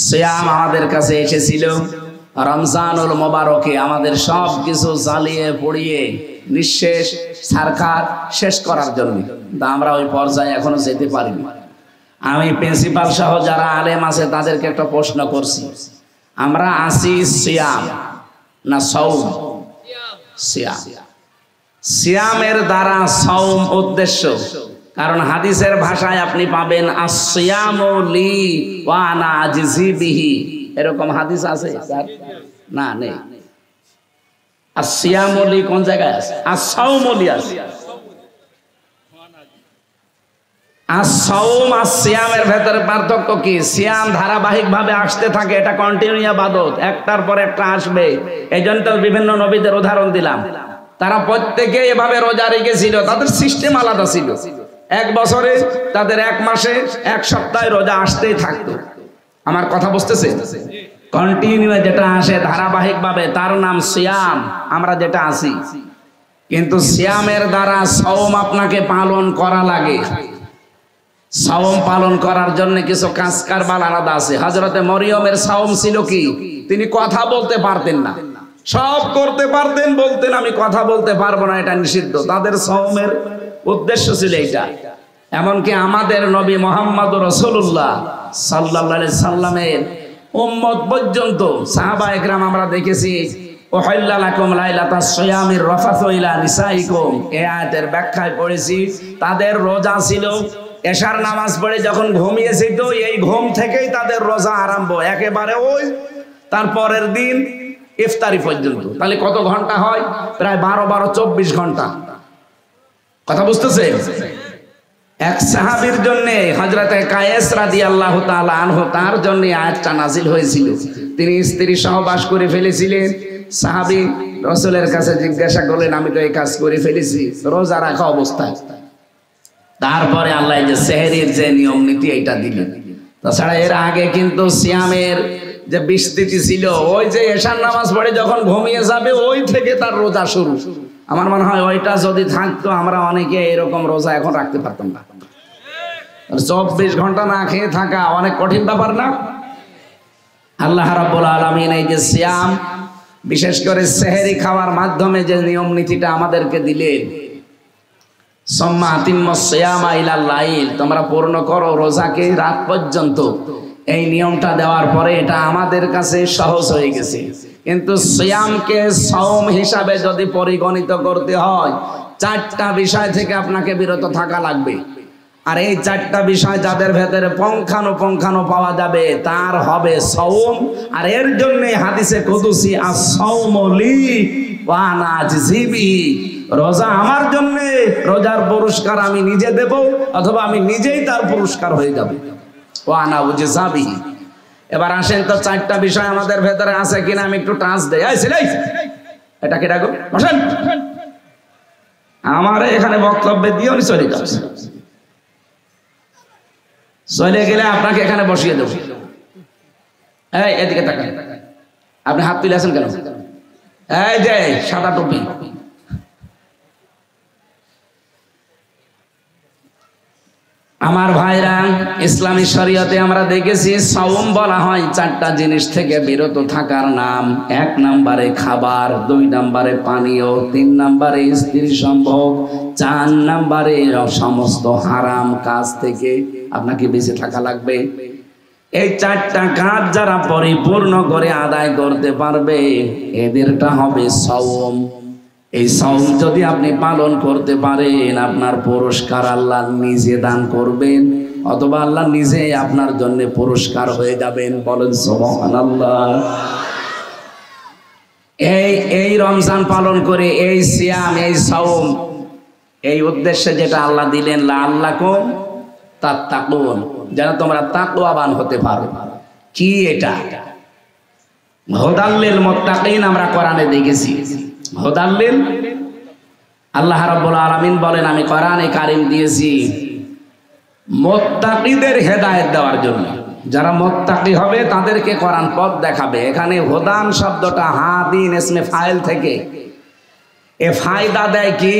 সিয়াম আমাদের কাছে এসেছিল রমজানুল মোবারকে আমাদের সব কিছু জ্বালিয়ে পড়িয়ে নিঃশেষ সারখার শেষ করার জন্য। আমরা ওই পর্যায়ে এখনো যেতে পারিনি। আমি প্রিন্সিপাল সহ যারা আলেম আছে তাদেরকে একটা প্রশ্ন করছি, আমরা আসি সিয়াম না সাওম? সিয়াম। সিয়ামের দ্বারা সাওম উদ্দেশ্য, কারণ হাদিসের ভাষায় আপনি পাবেন আসিয়ামু লি ওয়া আনা আজজি বিহি, এরকম হাদিস আছে না? নেই। আসিয়ামু লি কোন জায়গায় আছে? আস-সাওমু লি আছে। আস-সাওম আর সিয়ামের ভেতরে পার্থক্য কি? সিয়াম ধারাবাহিক ভাবে আসতে থাকে, এটা কন্টিনিউ ইবাদত, একটার পর একটা আসবে। এইজন্য তো বিভিন্ন নবীদের উদাহরণ দিলাম, তারা প্রত্যেকে এভাবে রোজা রেখেছিল, তাদের সিস্টেম আলাদা ছিল। এক বছরে তাদের এক মাসে এক সপ্তাহে রোজা আসতেই থাকতো। আমার কথা বুঝতেছে? কন্টিনিউ যেটা আসে ধারাবাহিক ভাবে তার নাম সিয়াম, আমরা যেটা আসি। কিন্তু সিয়ামের দ্বারা সাওম আপনাকে পালন করা লাগে। সাওম পালন করার জন্য কিছু কাজ কারবার আলাদা আছে। হযরতে মরিয়মের সাওম ছিল কি? তিনি কথা বলতে পারতেন না, সব করতে পারতেন, বলতেন আমি কথা বলতে পারবো না, এটা নিষিদ্ধ। তাদের সাওমের উদ্দেশ্য ছিল এইটা। এমনকি আমাদের নবী মুহাম্মদ রাসূলুল্লাহ সাল্লাল্লাহু আলাইহি সাল্লামের উম্মত পর্যন্ত সাহাবায়ে কেরাম আমরা দেখেছি, উহিল্লা লাকুম লাইলাতাস সিয়ামির রাফাসু ইলা নিসাইকুম, এই আয়াতের ব্যাখ্যায় পড়েছি তাদের রোজা ছিল এশার নামাজ পড়ে যখন ঘুমিয়েছে, তো এই ঘুম থেকেই তাদের রোজা আরম্ভ, একেবারে ওই তারপরের দিন ইফতারি পর্যন্ত। তাহলে কত ঘন্টা হয়? প্রায় 12-24 ঘন্টা। কথা বুঝতেছে? এক সাহাবীর জন্য হযরতে কায়েস রাদিয়াল্লাহু তাআলা আনহু, তার জন্য আয়াতটা নাজিল হয়েছিল। তিনি স্ত্রী সহবাস করে ফেলেছিলেন। সাহাবী রাসূলের কাছে জিজ্ঞাসা করলেন, আমি তো এই কাজ করে ফেলেছি রোজা রাখা অবস্থায়। তারপরে আল্লাহ যে সেহরির যে নিয়ম নীতি এটা দিলেন। তাছাড়া এর আগে কিন্তু সিয়ামের যে বিস্তৃতি ছিল, ওই যে এশার নামাজ পড়ে যখন ঘুমিয়ে যাবে ওই থেকে তার রোজা শুরু। আমার মনে হয় ওইটা যদি থাকতো আমরা অনেকে এরকম রোজা এখন রাখতে পারতাম না। 24 ঘন্টা না খেয়ে থাকা অনেক কঠিন ব্যাপার না? আল্লাহ রাব্বুল আলামিন এই যে সিয়াম, বিশেষ করে সেহরি খাওয়ার মাধ্যমে যে নিয়ম নীতিটা আমাদেরকে দিলেন, সুম্মা আতিম্মুস সিয়ামা ইলাল লাইল, তোমরা পূর্ণ করো রোজাকে রাত পর্যন্ত। এই নিয়মটা দেওয়ার পরে এটা আমাদের কাছে সহজ হয়ে গেছে। কিন্তু সিয়ামকে সাওম হিসাবে যদি পরিগণিত করতে হয়, 4টা বিষয় থেকে আপনাকে বিরত থাকা লাগবে। আর এই 4টা বিষয় যাদের ভেতরে পঙ্খানো পাওয়া যাবে তার হবে সাওম। আর এর জন্য হাদিসে কুদসি আস-সাওমু লি ওয়া আনা আজজি বিহি, রোজা আমার জন্য, রোজার পুরস্কার আমি নিজে দেব অথবা আমি নিজেই তার পুরস্কার হয়ে যাব। ওয়া আনা উজজা বিহি। এবার আসেন তো 4টা বিষয় আমাদের ভেতরে আছে কিনা আমি একটু টাচ দেই। এটা কি ডাকো? বসেন। আমার এখানে বক্তব্যে দিও নি, চলে যাচ্ছে। চলে গেলে আপনাকে এখানে বসিয়ে দেব। এই এদিকে তাকান, আপনি হাত তুলে আছেন কেন? এই যে সাদা টুপি, আমার ভাইরা, ইসলামী শরীয়তে আমরা দেখেছি সাওম বলা হয় 4টা জিনিস থেকে বিরত থাকার নাম। 1 নম্বরে খাবার, 2 নম্বরে পানীয়, 3 নম্বরে স্ত্রী সম্ভোগ, 4 নম্বরে সমস্ত হারাম কাজ থেকে আপনাকে বেঁচে থাকা লাগবে। এই 4টা কাজ যারা পরিপূর্ণ করে আদায় করতে পারবে এদেরটা হবে সাওম। এই সাওম যদি আপনি পালন করতে পারেন আপনার পুরস্কার আল্লাহ নিজে দান করবেন, অথবা আল্লাহ নিজে আপনার জন্য পুরস্কার হয়ে যাবেন। বলেন সুবহানাল্লাহ। এই রমজান পালন করে এই সিয়াম, এই সাওম, এই উদ্দেশ্যে যেটা আল্লাহ দিলেন, লাআল্লাকুম তাত্তাকুন, যেন তোমরা তাকওয়াবান হতে পারো। কি এটা? হুদাল লিল মুত্তাকিন, আমরা কোরআনে দেখেছি। হুদাল্লিল, আল্লাহ রাব্বুল আলামিন বলেন আমি কোরআনে কারীম দিয়েছি মুত্তাকিদের হেদায়েত দেওয়ার জন্য। যারা মুত্তাকি হবে তাদেরকে কোরআন পথ দেখাবে। এখানে হুদান শব্দটা হাদিন ইসমে ফাইল থেকে, এ ফায়দা দেয় কি?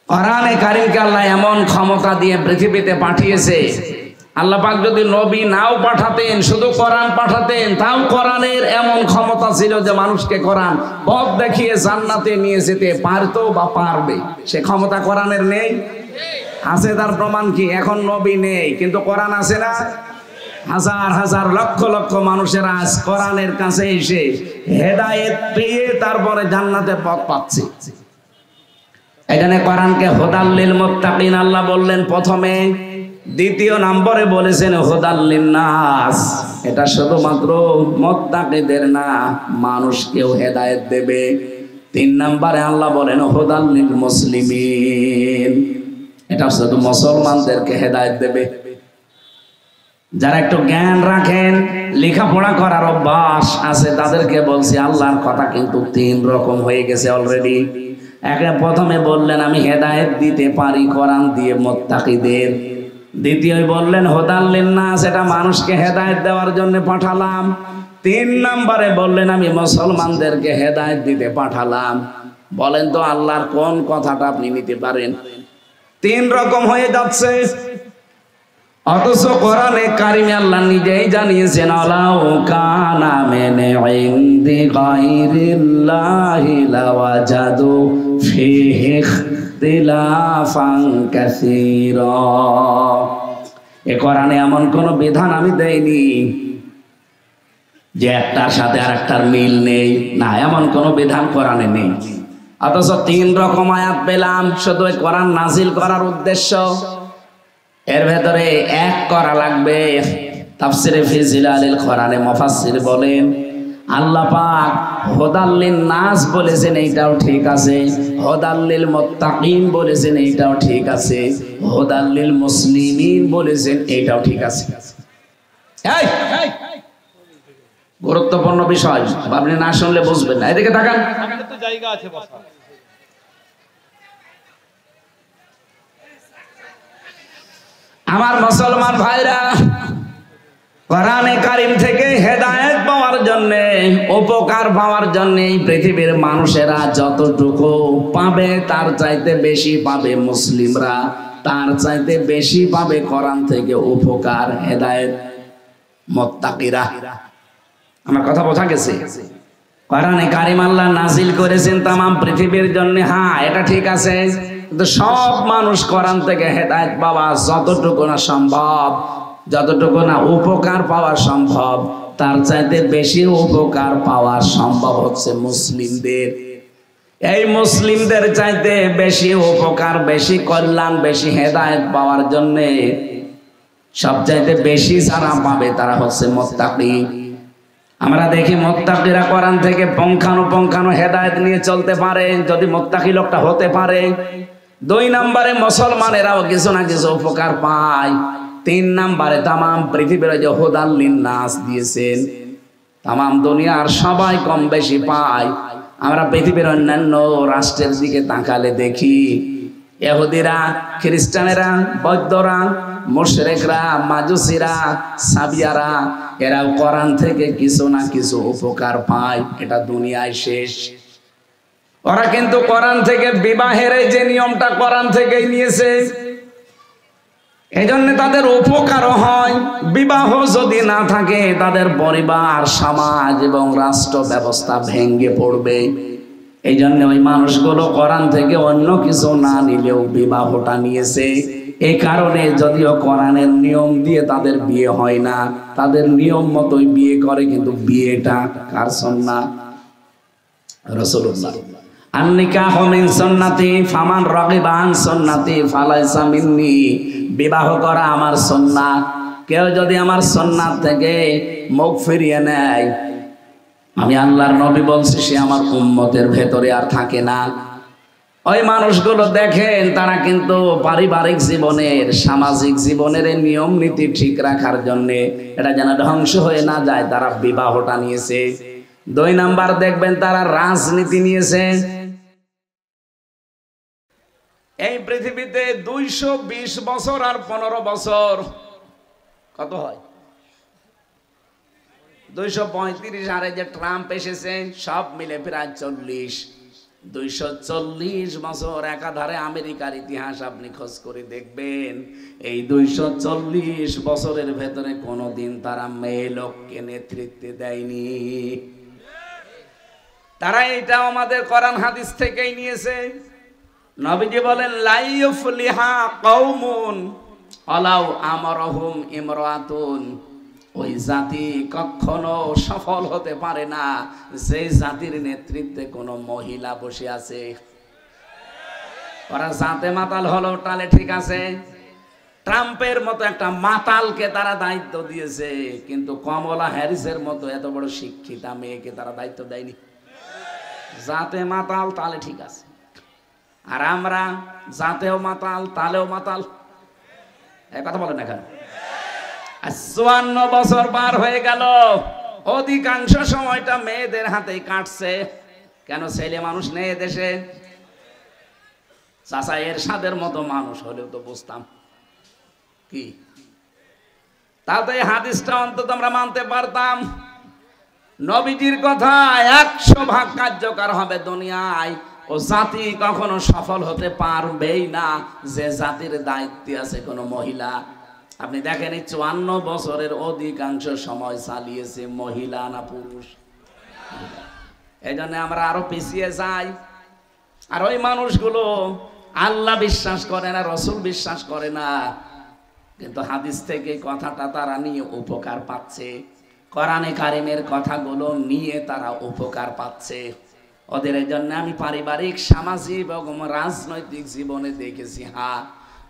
কোরআনে কারীমকে আল্লাহ এমন ক্ষমতা দিয়ে পৃথিবীতে পাঠিয়েছে আল্লাহ পাক যদি নবী নাও পাঠাতেন, শুধু কোরআন পাঠাতেন, তাও কোরআনের এমন ক্ষমতা ছিল যে মানুষকে কোরআন পথ দেখিয়ে জান্নাতে নিয়ে যেতে পারতো বা পারবে। সে ক্ষমতা কোরআনের নেই? আছে। তার প্রমাণ কি? এখন নবী নেই, কিন্তু কোরআন আছে না? হাজার হাজার লক্ষ লক্ষ মানুষেরা আজ কোরআনের কাছে এসে হেদায়েত পেয়ে তারপরে জান্নাতের পথ পাচ্ছে। এখানে কোরআনকে হুদাল লিল মুত্তাকিন আল্লাহ বললেন প্রথমে, দ্বিতীয় নম্বরে বলেছেন হুদাল লিন্নাস। এটা শুধুমাত্র মুত্তাকিদের না, মানুষকেও হেদায়েত দেবে। 3 নম্বরে আল্লাহ বলেন হুদাল লিল মুসলিমিন, এটা শুধু মুসলমানদেরকে হেদায়েত দেবে। যারা একটু জ্ঞান রাখেন, লেখাপড়া করার অভ্যাস আছে, তাদেরকে বলছি আল্লাহর কথা কিন্তু 3 রকম হয়ে গেছে অলরেডি। একে প্রথমে বললেন আমি হেদায়েত দিতে পারি কোরআন দিয়ে মুত্তাকিদের। দ্বিতীয় বললেন হুদাল লিন্নাস, এটা মানুষকে হেদায়েত দেওয়ার জন্য পাঠালাম। 3 নম্বরে বললেন আমি মুসলমানদেরকে হেদায়েত দিতে পাঠালাম। বলেন তো আল্লাহর কোন কথাটা আপনি নিতে পারেন? 3 রকম হয়ে যাচ্ছে। অথচ কোরআনে কারিমে আল্লাহ নিজেই জানিয়েছেন আলাউ কানা মিন ইনদি গায়রিল্লাহি লাওয়াজাদু ফীহি ইখতিলাফান কাসীরা। এ কোরআনে এমন কোন বিধান আমি দেইনি যে একটার সাথে আরেকটার মিল নেই, না, এমন কোন বিধান কোরআনে নেই। অথচ 3 রকম আয়াত পেলাম শুধু কোরআন নাজিল করার উদ্দেশ্য। এর ভেতরে এক করা লাগবে। তাফসিরে ফি জিলালিল কোরআনে মুফাসসির বলেন আল্লাহ পাক হুদাল লিন্নাস বলেছেন, এইটাও ঠিক আছে। হুদাল লিল মুত্তাকিন বলেছেন, এইটাও ঠিক আছে। হুদাল লিল মুসলিমিন বলেছেন, এইটাও ঠিক আছে। এই গুরুত্বপূর্ণ বিষয়, আপনি না শুনলে বুঝবেন না। এদিকে তাকান, তো জায়গা আছে বসা। আমার মুসলমান ভাইরা, কোরআনে কারিম থেকে হেদায়েত পাওয়ার জন্য, উপকার পাওয়ার জন্য এই পৃথিবীর মানুষেরা যতটুকু পাবে তার চাইতে বেশি পাবে মুসলিমরা, তার চাইতে বেশি পাবে কোরআন থেকে উপকার, হেদায়েত মুত্তাকিরা। আমার কথা বোঝা গেছে? কোরআনে কারিম আল্লাহ নাজিল করেছেন তামাম পৃথিবীর জন্য, হ্যাঁ এটা ঠিক আছে। কিন্তু সব মানুষ কোরআন থেকে হেদায়েত পাওয়া যতটুকু না সম্ভব, যতটুকু না উপকার পাওয়া সম্ভব, তার চাইতে বেশি উপকার পাওয়া সম্ভব হচ্ছে মুসলিমদের। এই মুসলিমদের চাইতে বেশি উপকার, বেশি কল্যাণ, বেশি হেদায়েত পাওয়ার জন্য সবচাইতে বেশি যারা পাবে তারা হচ্ছে মুত্তাকি। আমরা দেখি মুত্তাকিরা কোরআন থেকে পুঙ্খানুপুঙ্খানু হেদায়েত নিয়ে চলতে পারে, যদি মুত্তাকি লোকটা হতে পারে। 2 নম্বরে মুসলমানেরাও কিছু না কিছু উপকার পায়। 3 নম্বরে তামাম পৃথিবীর যে হুদাল লিন্নাস দিয়েছেন, তামাম দুনিয়ার সবাই কম বেশি পায়। আমরা পৃথিবীর অন্যান্য রাষ্ট্রের দিকে তাকালে দেখি ইহুদিরা, খ্রিস্টানেরা, বৌদ্ধরা, মুশরিকরা, মাজুসিরা, সাবিয়ারা, এরাও কোরআন থেকে কিছু না কিছু উপকার পায়। এটা দুনিয়ায় শেষ। ওরা কিন্তু কোরআন থেকে বিবাহের এই যে নিয়মটা কোরআন থেকেই নিয়েছে, এই জন্য তাদের উপকারও হয়। বিবাহ যদি না থাকে তাদের পরিবার, সমাজ এবং রাষ্ট্র ব্যবস্থা ভেঙে পড়বে। এই জন্য ওই মানুষগুলো কোরআন থেকে অন্য কিছু না নিলেও বিবাহটা নিয়েছে। এই কারণে যদিও কোরআনের নিয়ম দিয়ে তাদের বিয়ে হয় না, তাদের নিয়ম মতোই বিয়ে করে, কিন্তু বিয়েটা কার সুন্নাহ? রাসূলুল্লাহ। আন-নিকাহু মিন সুন্নতি ফামান রাগিবা আন সুন্নতি ফালাইসা মিন্নি। বিবাহ করা আমার সুন্নাহ, কেউ যদি আমার সুন্নাত থেকে মুখ ফিরিয়ে নেয়, আমি আল্লাহর নবী বলছি, সে আমার উম্মতের ভেতরে আর থাকে না। ওই মানুষগুলো দেখেন তারা কিন্তু পারিবারিক জীবনের, সামাজিক জীবনের নিয়ম নীতি ঠিক রাখার জন্য, এটা যেন ধ্বংস হয়ে না যায়, তারা বিবাহটা নিয়েছে। 2 নাম্বার দেখবেন তারা রাজনীতি নিয়েছে। এই পৃথিবীতে 220 বছর আর 15 বছর কত হয়? 235। আর এই যে ট্রাম্প এসেছে, সব মিলে প্রায় 40। 240 বছর একাধারে আমেরিকার ইতিহাস আপনি খোঁজ করে দেখবেন, এই 240 বছরের ভেতরে কোনোদিন তারা মেয়ে লোককে নেতৃত্বে দেয়নি। তারা এটা আমাদের কোরআন হাদিস থেকেই নিয়েছে। নবীজি বলেন, লা ইউফলিহা কওমুন আলাউ আমরহুম ইমরাতুন, ওই জাতি কখনো সফল হতে পারে না যে জাতির নেতৃত্বে কোনো মহিলা বসে আছে। ওরা জাতে মাতাল হলো টালে, ঠিক আছে, ট্রাম্পের মতো একটা মাতালকে তারা দায়িত্ব দিয়েছে, কিন্তু কমলা হ্যারিসের মতো এত বড় শিক্ষিতা মেয়েকে তারা দায়িত্ব দেয়নি। জাতে মাতাল, তালে ঠিক আছে, আর আমরা জাতেও মাতাল, তালেও মাতাল। এই কথা বলেন না কেন? 54 বছর পার হয়ে গেল, অধিকাংশ সময়টা মেয়েদের হাতেই কাটছে। কেন? ছেলে মানুষ নেই দেশে। চাচা এরশাদের মতো মানুষ হলেও তো বুঝতাম কি, তাতে হাদিসটা অন্তত আমরা মানতে পারতাম। নবীজির কথা 100 ভাগ কার্যকর হবে দুনিয়ায়। ও জাতি কখনো সফল হতে পারবেই না যে জাতির দায়িত্বে আছে কোনো মহিলা। আপনি দেখেন, এই 54 বছরের অধিকাংশ সময় চালিয়েছে মহিলা না পুরুষ? এই জন্য আমরা আরো পিছিয়ে যাই। আর ওই মানুষগুলো আল্লাহ বিশ্বাস করে না, রসুল বিশ্বাস করে না, কিন্তু হাদিস থেকে কথাটা তারা নিয়ে উপকার পাচ্ছে, কোরআনে কারিমের কথাগুলো নিয়ে তারা উপকার পাচ্ছে। ওদের জন্য আমি পারিবারিক, সামাজিক এবং রাজনৈতিক জীবনে দেখেছি, হ্যাঁ,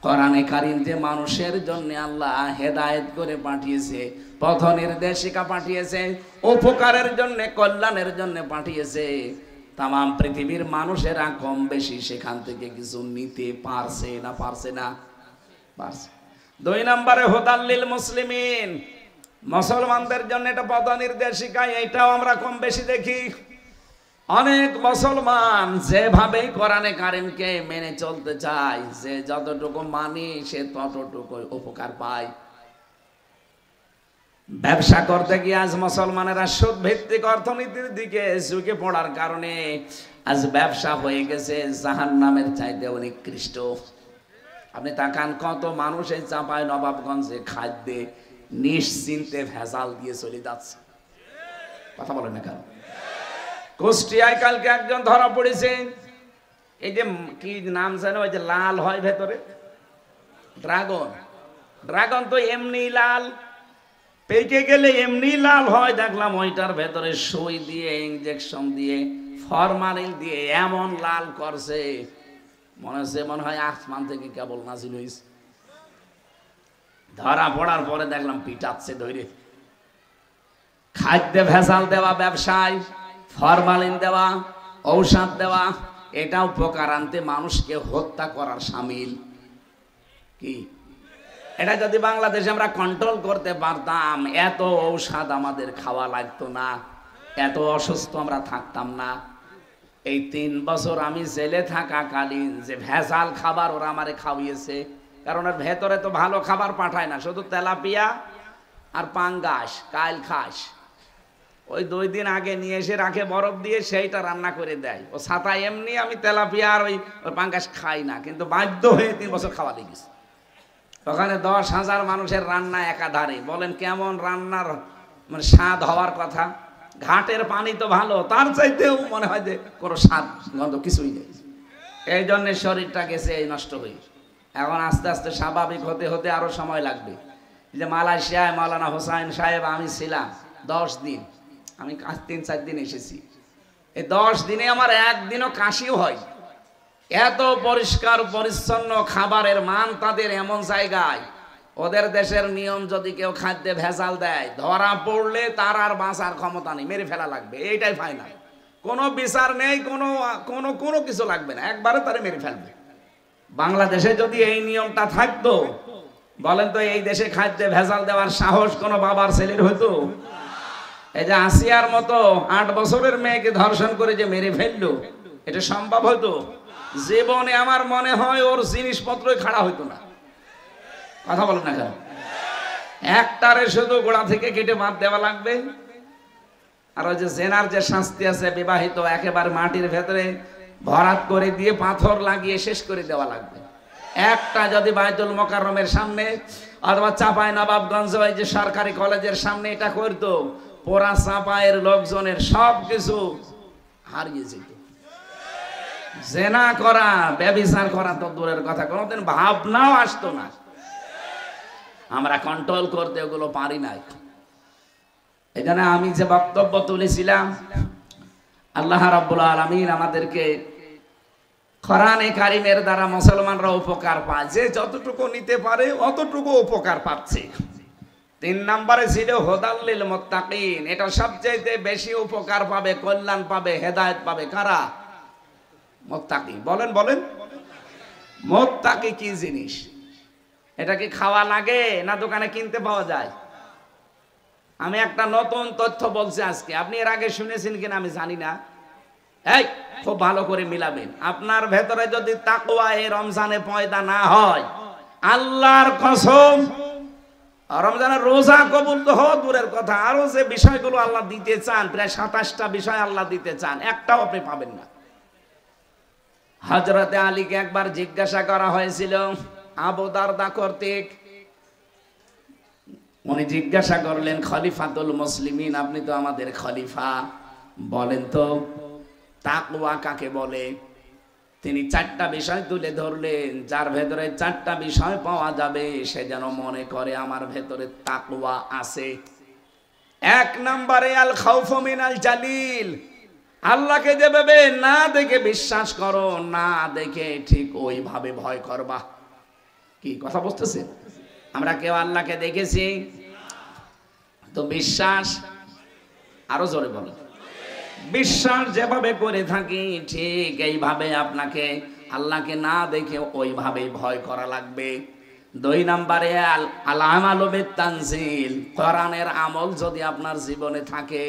কোরআনে কারিম যে মানুষের জন্য আল্লাহ হেদায়েত করে পাঠিয়েছে, পথ নির্দেশিকা পাঠিয়েছে, উপকারের জন্য, কল্যাণের জন্য পাঠিয়েছে, তাম পৃথিবীর মানুষেরা কম বেশি সেখান থেকে কিছু নিতে পারছে না? পারছে না? পারছে। 2 নম্বরে হুদাল্লিল মুসলিমিন, মুসলমানদের জন্য এটা পথ নির্দেশিকা। এটাও আমরা কম বেশি দেখি। অনেক মুসলমান যেভাবে কোরআনে কারিমকে মেনে চলতে চায়, যে যতটুকু মানি সে ততটুকু উপকার পায়। ব্যবসা করতে গিয়ে আজ মুসলমানেরা সুদ ভিত্তিক অর্থনীতির দিকে ঝুঁকে পড়ার কারণে আজ ব্যবসা হয়ে গেছে জাহান্নামের চাইতে নিকৃষ্ট। আপনি তাকান, কত মানুষ এই চাঁপাই নবাবগঞ্জে খাদ্যে নিশ্চিন্তে ভেজাল দিয়ে চলে যাচ্ছে। কথা বলেন না কেন? কুষ্টিয়ায় কালকে একজন ধরা পড়েছে, এই যে কি নাম জানো, ওই যে লাল হয় ভেতরে, ড্রাগন। ড্রাগন তো এমনি লাল, পেকে গেলে এমনি লাল হয়। দেখলাম ওইটার ভেতরে সুই দিয়ে, ইঞ্জেকশন দিয়ে, ফরমালিন দিয়ে এমন লাল করছে, মনে হয় আসমান থেকে কেবল নাজিল হয়েছে। ধরা পড়ার পরে দেখলাম পিটাচ্ছে ধরে। খাদ্যে ভেজাল দেওয়া ব্যবসায়, ফরমালিন দেওয়া, ঔষধ দেওয়া, এটা উপকার আনতে মানুষকে হত্যা করার শামিল। কি এটা যদি বাংলাদেশে আমরা কন্ট্রোল করতে পারতাম, এত ঔষধ আমাদের খাওয়া লাগতো না, এত অসুস্থ আমরা থাকতাম না। এই 3 বছর আমি জেলে থাকাকালীন যে ভেজাল খাবার ওরা আমারে খাওয়িয়েছে, কারণ ওর ভেতরে তো ভালো খাবার পাঠায় না, শুধু তেলাপিয়া আর পাঙ্গাস, কাইল খাস। ওই 2 দিন আগে নিয়ে এসে রাখে বরফ দিয়ে, সেইটা রান্না করে দেয়। ও ছাতা এমনি আমি তেলাপিয়া আর ওই পাঙ্গাস খাই না, কিন্তু বাধ্য হয়ে 3 বছর খাওয়া লেগেছে। ওখানে 10,000 মানুষের রান্না একাধারে। বলেন কেমন রান্নার মানে স্বাদ হওয়ার কথা? ঘাটের পানি তো ভালো, তার চাইতেও মনে হয় যে কোনো স্বাদ গন্ধ কিছুই নেই। এই জন্য শরীরটা গেছে এই নষ্ট হয়ে। এখন আস্তে আস্তে স্বাভাবিক হতে হতে আরো সময় লাগবে। যে মালয়েশিয়ায় মাওলানা হোসাইন সাহেব আমি ছিলাম 10 দিন, আমি 3-4 দিন এসেছি। এই 10 দিনে আমার একদিনও কাশিও হয়। এত পরিষ্কার পরিচ্ছন্ন খাবারের মান তাদের, এমন জায়গায়। ওদের দেশের নিয়ম, যদি কেউ খাদ্যে ভেজাল দেয়, ধরা পড়লে তার আর বাঁচার ক্ষমতা নেই, মেরে ফেলা লাগবে, এইটাই ফাইনাল। কোনো বিচার নেই, কোনো কিছু লাগবে না, একবারে তারে মেরে ফেলবে। বাংলাদেশে যদি এই নিয়মটা থাকতো, বলেন তো এই দেশে খাদ্যে ভেজাল দেওয়ার সাহস কোনো বাবার ছেলের হতো? এই যে আসিয়ার মতো 8 বছরের মেয়েকে ধর্ষণ করে যে মেরে ফেললো, এটা সম্ভব হতো? জীবনে আমার মনে হয় ওর জিনিসপত্রই খাড়া হইতো না। কথা বলেন না কেন? একটারে শুধু গোড়া থেকে কেটে বাদ দেওয়া লাগবে। আর ওই যে জেনার যে শাস্তি আছে, বিবাহিত একেবারে মাটির ভেতরে ভরাট করে দিয়ে পাথর লাগিয়ে শেষ করে দেওয়া লাগবে। একটা যদি বাইতুল মোকাররমের সামনে অথবা চাপাই নবাবগঞ্জ ওই যে সরকারি কলেজের সামনে এটা করতো, পোড়া চাপায়ের লোকজনের সব কিছু হারিয়ে যেত। জেনা করা, ব্যভিচার করা তো দূরের কথা, কোনোদিন ভাবনাও আসতো না। আমরা কন্ট্রোল করতে ওগুলো পারি নাই। এই জন্য আমি যে বক্তব্য তুলেছিলাম, আল্লাহ রাব্বুল আলামিন আমাদেরকে কোরআনে কারিমের দ্বারা মুসলমানরা উপকার পায়, যে যতটুকু নিতে পারে অতটুকু উপকার পাচ্ছে। 3 নম্বরে ছিল হুদাল লিল মুত্তাকিন, এটা সবচেয়ে বেশি উপকার পাবে, কল্যাণ পাবে, হেদায়েত পাবে কারা? মুত্তাকি। বলেন বলেন, মুত্তাকি কি জিনিস? এটা কি খাওয়া লাগে না দোকানে কিনতে পাওয়া যায়? আমি একটা নতুন তথ্য বলছি আজকে, আপনি এর আগে শুনেছেন কিনা আমি জানি না। এই খুব ভালো করে মিলাবেন। আপনার ভেতরে যদি তাকওয়া এই রমজানে পয়দা না হয়, আল্লাহর কসম রমজানের রোজা কবুল তো হওয়া দূরের কথা, আরো যে বিষয়গুলো আল্লাহ দিতে চান, প্রায় 27টা বিষয় আল্লাহ দিতে চান, একটাও আপনি পাবেন না। হযরতে আলীকে একবার জিজ্ঞাসা করা হয়েছিল আবু দারদা কর্তৃক, উনি জিজ্ঞাসা করলেন, খলিফাতুল মুসলিমিন, আপনি তো আমাদের খলিফা, বলেন তো তাকওয়া কাকে বলে? তিনি 4টা বিষয় তুলে ধরলেন, যার ভেতরে 4টা বিষয় পাওয়া যাবে সে যেন মনে করে আমার ভেতরে তাকওয়া আছে। 1 নম্বরে আল খাউফু মিনাল জালিল, আল্লাহকে যেভাবে না দেখে বিশ্বাস করো, না দেখে ঠিক ওইভাবে ভয় করবা। কি কথা বুঝতেছেন? আমরা কেউ আল্লাহকে দেখেছি তো বিশ্বাস, আরো জোরে বলো, বিশ্বাস যেভাবে করে থাকি ঠিক এইভাবে আপনাকে আল্লাহকে না দেখে ওইভাবেই ভয় করা লাগবে। 2 নম্বরে আল আমালু বিত-তানজিল, কোরআনের আমল যদি আপনার জীবনে থাকে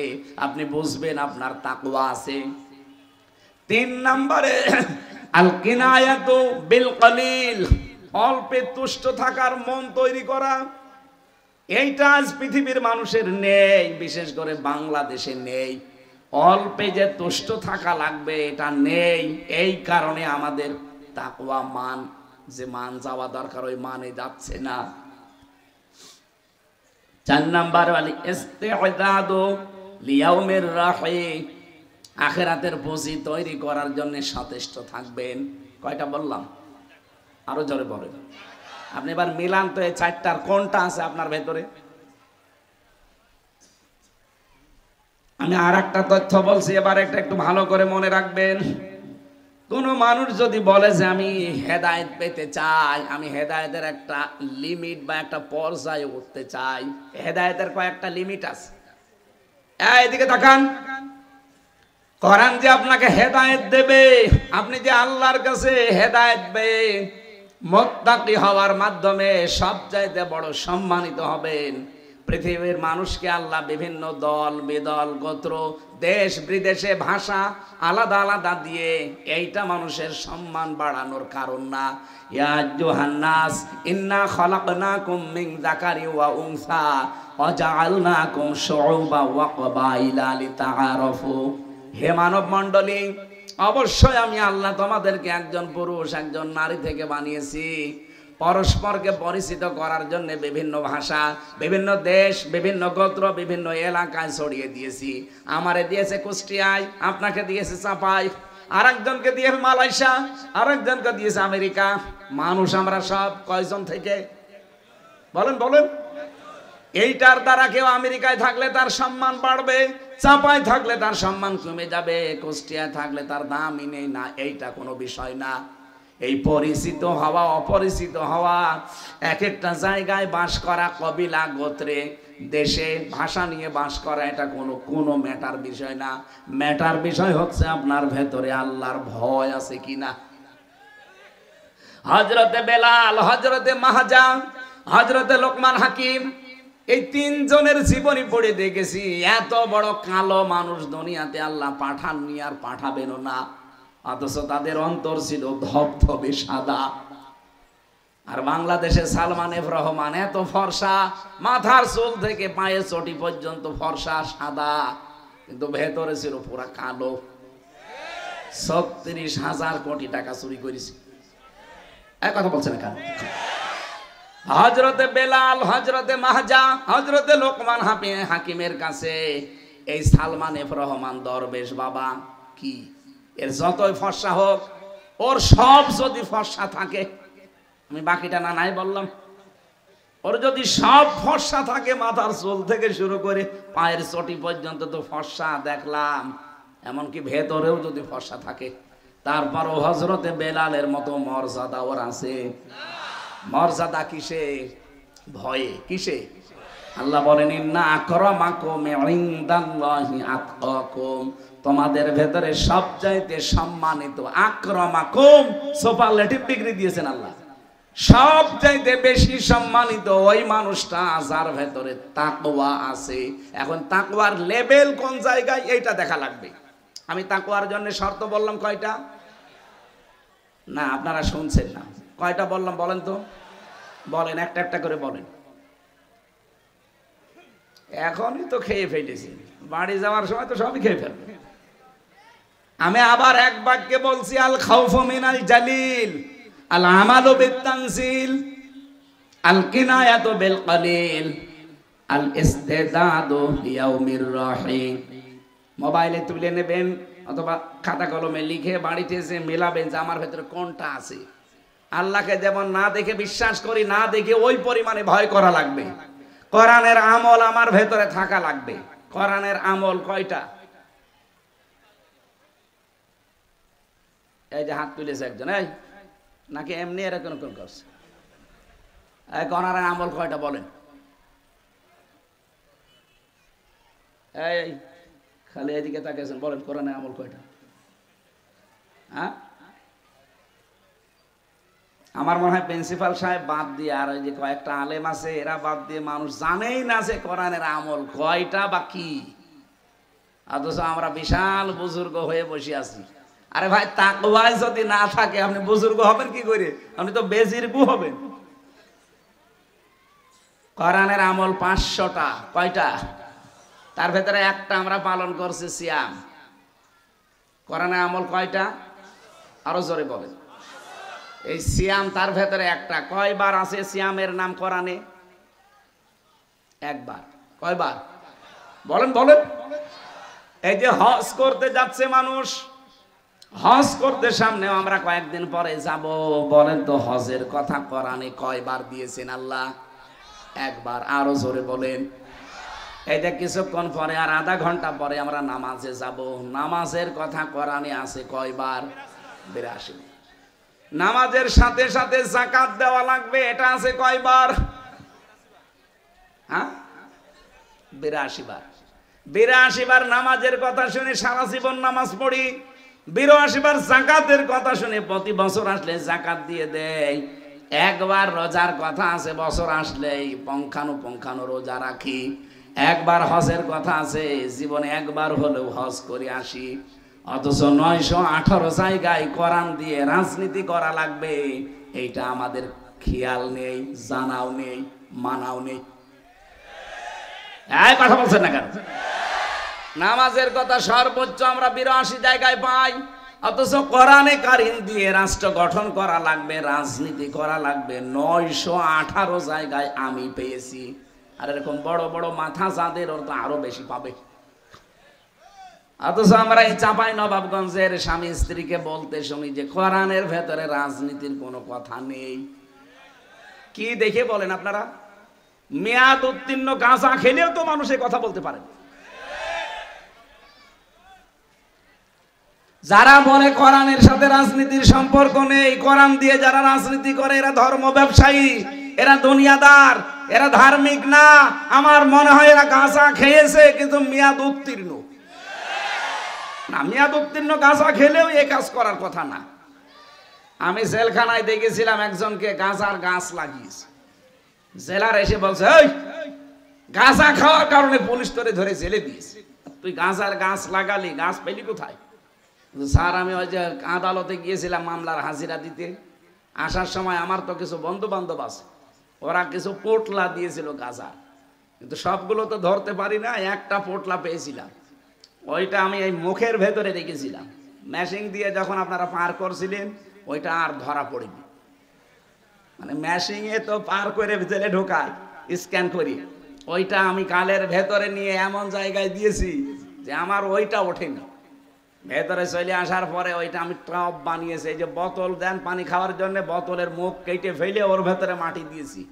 আপনি বুঝবেন আপনার তাকওয়া আছে। 3 নম্বরে আল কিনায়াতু বিল কলিল, অল্পে তুষ্ট থাকার মন তৈরি করা। এইটা আজ পৃথিবীর মানুষের নেই, বিশেষ করে বাংলাদেশে নেই। অল্পে যে তুষ্ট থাকা লাগবে এটা নেই, এই কারণে আমাদের তাকওয়া মান, যে মান যাওয়া দরকার ওই মানে যাচ্ছে না। 4 নাম্বার আল ইস্তি'দাদু লিয়াউমির রাহি, আখিরাতের পুঁজি তৈরি করার জন্য সচেষ্ট থাকবেন। কয়টা বললাম? আরো জোরে বলেন। আপনি এবার মিলান তো এই 4টার কোনটা আছে আপনার ভেতরে। আমি আর একটা তথ্য বলছি, এবার একটা একটু ভালো করে মনে রাখবেন। কোন মানুষ যদি বলে যে আমি হেদায়েত পেতে চাই, আমি হেদায়েতের একটা লিমিট বা একটা পর্যায়ে উঠতে চাই, হেদায়েতের কয়েকটা লিমিট আছে। এদিকে তাকান, কোরআন যে আপনাকে হেদায়েত দেবে, আপনি যে আল্লাহর কাছে হেদায়েত পেয়ে মুত্তাকি হওয়ার মাধ্যমে সবচাইতে বড় সম্মানিত হবেন। পৃথিবীর মানুষকে আল্লাহ বিভিন্ন দল বিদল গোত্র দেশ বিদেশে ভাষা আলাদা আলাদা দিয়ে এইটা মানুষের সম্মান বাড়ানোর কারণ না। ইয়া আইয়ুহান নাস ইন্না খলাকনাকুম মিন যাকারি ওয়া উনসা ওয়া জাআলনাকুম শুউবান ওয়া ক্বাবাইলা লিতাআরাফু, হে মানব মণ্ডলী, অবশ্যই আমি আল্লাহ তোমাদেরকে একজন পুরুষ একজন নারী থেকে বানিয়েছি, পরস্পরকে পরিচিত করার জন্য বিভিন্ন ভাষা বিভিন্ন দেশ বিভিন্ন গোত্র বিভিন্ন এলাকায় ছড়িয়ে দিয়েছি। আমারে দিয়েছে কুষ্টিয়ায়, আপনাকে দিয়েছে চাপাই, আরেকজনকে দিয়েছে মালয়েশিয়া, আরেকজনকে দিয়েছে আমেরিকা। মানুষ আমরা সব কয়জন থেকে বলেন বলেন? এইটার দ্বারা কেউ আমেরিকায় থাকলে তার সম্মান বাড়বে, চাপায় থাকলে তার সম্মান কমে যাবে, কুষ্টিয়ায় থাকলে তার দামই নেই না, এইটা কোনো বিষয় না। এই পরিচিত হওয়া অপরিচিত হওয়া, এক একটা জায়গায় বাস করা, কবিলা গোত্রে দেশে ভাষা নিয়ে বাস করা, এটা কোনো ম্যাটার বিষয় না। ম্যাটার বিষয় হচ্ছে আপনার ভেতরে আল্লাহর ভয় আছে কিনা। হযরতে বেলাল, হযরতে মাহজা, হযরতে লোকমান হাকিম, এই 3 জনের জীবনী পড়ে দেখেছি, এত বড় কালো মানুষ দুনিয়াতে আল্লাহ পাঠাননি আর পাঠাবেনও না, অথচ তাদের অন্তর ছিল ধবধবে সাদা। আর বাংলাদেশে সালমান এফ রহমান এত ফর্সা, মাথার চুল থেকে পায়ের চটি পর্যন্ত ফর্সা সাদা, কিন্তু ভেতরে ছিল পুরা কালো। 36,000 কোটি টাকা চুরি করেছে। এক কথা বলছে না কেন? হযরতে বেলাল, হযরতে মাহজা, হযরতে লোকমান হাকিমের কাছে এই সালমান এফ রহমান দরবেশ বাবা কি এর যতই ফর্সা হোক, ওর সব যদি ফর্সা থাকে, আমি বাকিটা না নাই বললাম, ওর যদি সব ফর্সা থাকে, মাথার চুল থেকে শুরু করে পায়ের চটি পর্যন্ত তো ফর্সা দেখলাম, এমনকি ভেতরেও যদি ফর্সা থাকে, তারপরও হযরতে বেলালের মতো মর্যাদা ওর আছে। মর্যাদা কিসে? ভয়ে। কিসে? আল্লাহ বলেন ইন্না আকরামাকুম ইনদাল্লাহি আতকাকুম, তোমাদের ভেতরে সবচাইতে সম্মানিত, আকরামাকুম সুপারলেটিভ ডিগ্রি দিয়েছেন আল্লাহ, সবচাইতে বেশি সম্মানিত ওই মানুষটা যার ভেতরে তাকওয়া আছে। এখন তাকওয়ার লেভেল কোন জায়গায় এইটা দেখা লাগবে। আমি তাকওয়ার জন্য শর্ত বললাম কয়টা? না আপনারা শুনছেন না, কয়টা বললাম বলেন তো? বলেন, একটা একটা করে বলেন। এখনই তো খেয়ে ফেলেছি, বাড়ি যাওয়ার সময় তো সবই খেয়ে ফেলবে। আমি আবার এক বাক্যে বলছি, আল খাউফু মিনাল জালিল, আল আমালু বিত-তানজিল, আল কিনায়াতু বিল কালিল, আল ইস্তিদাদু লিয়াউমির রাহিম। মোবাইলে তুলে নেবেন অথবা খাতা কলমে লিখে বাড়িতে এসে মেলাবেন যে আমার ভেতরে কোনটা আছে। আল্লাহকে যেমন না দেখে বিশ্বাস করি, না দেখে ওই পরিমাণে ভয় করা লাগবে। কোরআনের আমল আমার ভেতরে থাকা লাগবে। কোরআনের আমল কয়টা? এই যে হাত তুলেছে একজন, এই নাকি এমনি এরকম কোন করছে? এই কোরআনের আমল কয়টা বলেন? এই খালি এদিকে তাকিয়েছেন, বলেন কোরআনের আমল কয়টা? হ্যাঁ, আমার মনে হয় প্রিন্সিপাল সাহেব বাদ দিয়ে আর ওই যে কয়েকটা আলেম আছে এরা বাদ দিয়ে মানুষ জানেই না যে কোরআনের আমল কয়টা বা কি। অথচ আমরা বিশাল বুজুর্গ হয়ে বসে আছি। আরে ভাই, তাকওয়া যদি না থাকে আপনি বুজুর্গ হবেন কি করে? আপনি তো বেজিরগু হবেন। কোরআনের আমল 500টা। কয়টা? তার ভেতরে একটা আমরা পালন করছি, সিয়াম। কোরআনের আমল কয়টা? আরো জোরে বলেন। এই সিয়াম তার ভেতরে একটা। কয়বার আছে সিয়ামের নাম কোরআনে? একবার। কয়বার বলেন বলেন? এই যে হজ করতে যাচ্ছে মানুষ, হজ করতে সামনে আমরা কয়েকদিন পরে যাব, বলেন তো হজের কথা কোরআনে কয়বার দিয়েছেন আল্লাহ? একবার। আরো জোরে বলেন। এই যে কিছুক্ষণ পরে আর আধা ঘন্টা পরে আমরা নামাজে যাব, নামাজের কথা কোরআনে আছে কয়বার? 82। নামাজের সাথে সাথে যাকাত দেওয়া লাগবে, এটা আছে কয়বার? হ্যাঁ, 82 বার। 82 বার নামাজের কথা শুনে সারা জীবন নামাজ পড়ি, 82 বার যাকাতের কথা শুনে প্রতি বছর আসলে যাকাত দিয়ে দেয়। একবার রোজার কথা আছে, বছর আসলেই পঙ্খানু রোজা রাখি। একবার হজের কথা আছে, জীবনে একবার হলেও হজ করে আসি। অথচ 918 জায়গায় কোরআন দিয়ে রাজনীতি করা লাগবে, এইটা আমাদের খেয়াল নেই, জানাও নেই, মানাও নেই। এই কথা বলছেন না কেন? নামাজের কথা সর্বোচ্চ আমরা 82 জায়গায় পাই, অথচ কোরআনে কারিম দিয়ে রাষ্ট্র গঠন করা লাগবে, রাজনীতি করা লাগবে 918 জায়গায় আমি পেয়েছি। আর এরকম বড় বড় মাথা যাদের, ওর তো আরো বেশি পাবে। অথচ আমরা এই চাঁপাই নবাবগঞ্জের স্বামী স্ত্রীকে বলতে শুনি যে কোরআনের ভেতরে রাজনীতির কোনো কথা নেই। কি দেখে বলেন আপনারা? মেয়াদ উত্তীর্ণ গাঁজা খেলেও তো মানুষের কথা বলতে পারে। যারা বলে কোরআনের সাথে রাজনীতির সম্পর্ক নেই, কোরআন দিয়ে যারা রাজনীতি করে এরা ধর্ম ব্যবসায়ী, এরা দুনিয়াদার, এরা ধার্মিক না। আমার মনে হয় এরা গাঁজা খেয়েছে কিন্তু মেয়াদ উত্তীর্ণ না। মেয়াদ উত্তীর্ণ গাঁজা খেলেও এই কাজ করার কথা না। আমি জেলখানায় দেখেছিলাম একজনকে গাঁজার গাছ লাগিয়েছে, জেলার এসে বলছে এই গাঁজা খাওয়ার কারণে পুলিশ তোরে ধরে জেলে দিয়েছে, তুই গাঁজার গাছ লাগালি, গাছ পেলি কোথায়? স্যার আমি ওই যে আদালতে গিয়েছিলাম মামলার হাজিরা দিতে, আসার সময় আমার তো কিছু বন্ধু বান্ধব আছে, ওরা কিছু পোটলা দিয়েছিল গাঁজা, কিন্তু সবগুলো তো ধরতে পারি না, একটা পোটলা পেয়েছিলাম, ওইটা আমি এই মুখের ভেতরে রেখেছিলাম, মেশিন দিয়ে যখন আপনারা পার করছিলেন ওইটা আর ধরা পড়েনি, মানে মেশিনে তো পার করে জেলে ঢোকায় স্ক্যান করি, ওইটা আমি কালের ভেতরে নিয়ে এমন জায়গায় দিয়েছি যে আমার ওইটা ওঠেনি। ভেতরে চলে আসার পরে ওইটা আমি টপ বানিয়েছি, এই যে বোতল দেন পানি খাওয়ার জন্য, বোতলের মুখ কেটে ফেলে ওর ভেতরে মাটি দিয়েছি,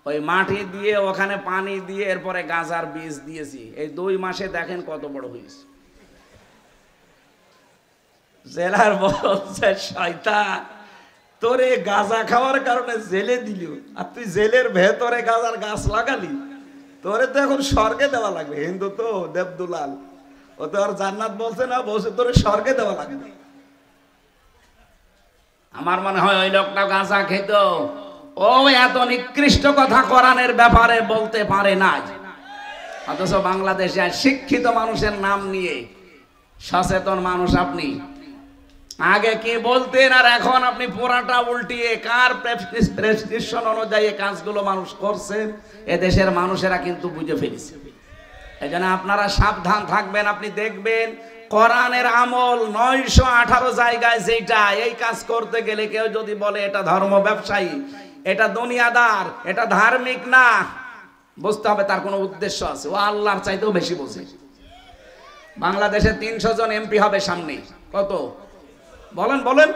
ওই মাটি দিয়ে ওখানে পানি দিয়ে এরপরে গাঁজার বীজ দিয়েছি। এই 2 মাসে দেখেন কত বড় হয়েছে। জেলার বলছে শয়তান তোরে গাঁজা খাওয়ার কারণে জেলে দিল, আর তুই জেলের ভেতরে গাঁজার গাছ লাগালি, তোরে তো এখন স্বর্গে দেওয়া লাগবে। হিন্দু তো দেবদুলাল, ও তো আর জান্নাত বলছে না, বলছে তোরে স্বর্গে দেওয়া লাগবে। আমার মনে হয় ওই লোকটা গাঁজা খেত, ও এত নিকৃষ্ট কথা কোরআনের ব্যাপারে বলতে পারে না। অথচ বাংলাদেশে শিক্ষিত মানুষের নাম নিয়ে সচেতন মানুষ আপনি, আগে কি বলতেন আর এখন আপনি পুরাটা উল্টিয়ে কার প্রেসক্রিপশন অনুযায়ী কাজগুলো মানুষ করছেন এদেশের মানুষেরা কিন্তু বুঝে ফেলেছে। এই জন্য আপনারা সাবধান থাকবেন। আপনি দেখবেন কোরআনের আমল 918 জায়গায় যেটা, এই কাজ করতে গেলে কেউ যদি বলে এটা ধর্ম ব্যবসায়ী, এটা দুনিয়াদার, এটা ধার্মিক না, বুঝতে হবে তার কোনো উদ্দেশ্য আছে। ও আল্লাহর চাইতেও বেশি বোঝে। বাংলাদেশে 300 জন এমপি হবে সামনে, কত বলেন বলেন?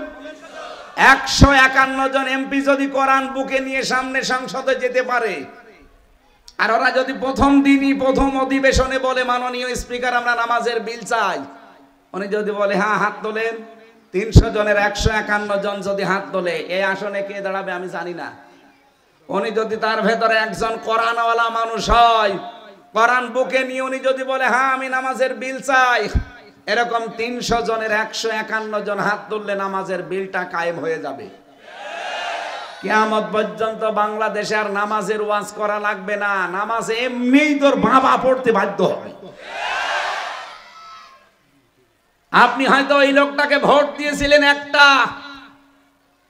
151 জন এমপি যদি কোরআন বুকে নিয়ে সামনে সংসদে যেতে পারে, আর ওরা যদি প্রথম দিনই প্রথম অধিবেশনে বলে মাননীয় স্পিকার আমরা নামাজের বিল চাই, উনি যদি বলে হ্যাঁ হাত তোলেন, 300 জনের 151 জন যদি হাত তোলে, এই আসনে কে দাঁড়াবে আমি জানি না। উনি যদি তার ভেতরে একজন কোরআনওয়ালা মানুষ হয়, কোরআন বুকে নিয়ে উনি যদি বলে হ্যাঁ আমি নামাজের বিল চাই, এরকম 300 জনের 151 জন হাত তুললে নামাজের বিলটা কায়েম হয়ে যাবে। কিয়ামত পর্যন্ত বাংলাদেশে আর নামাজের ওয়াজ করা লাগবে না, নামাজে এমনিই তোর বাবা পড়তে বাধ্য হবে। আপনি হয়তো ওই লোকটাকে ভোট দিয়েছিলেন একটা,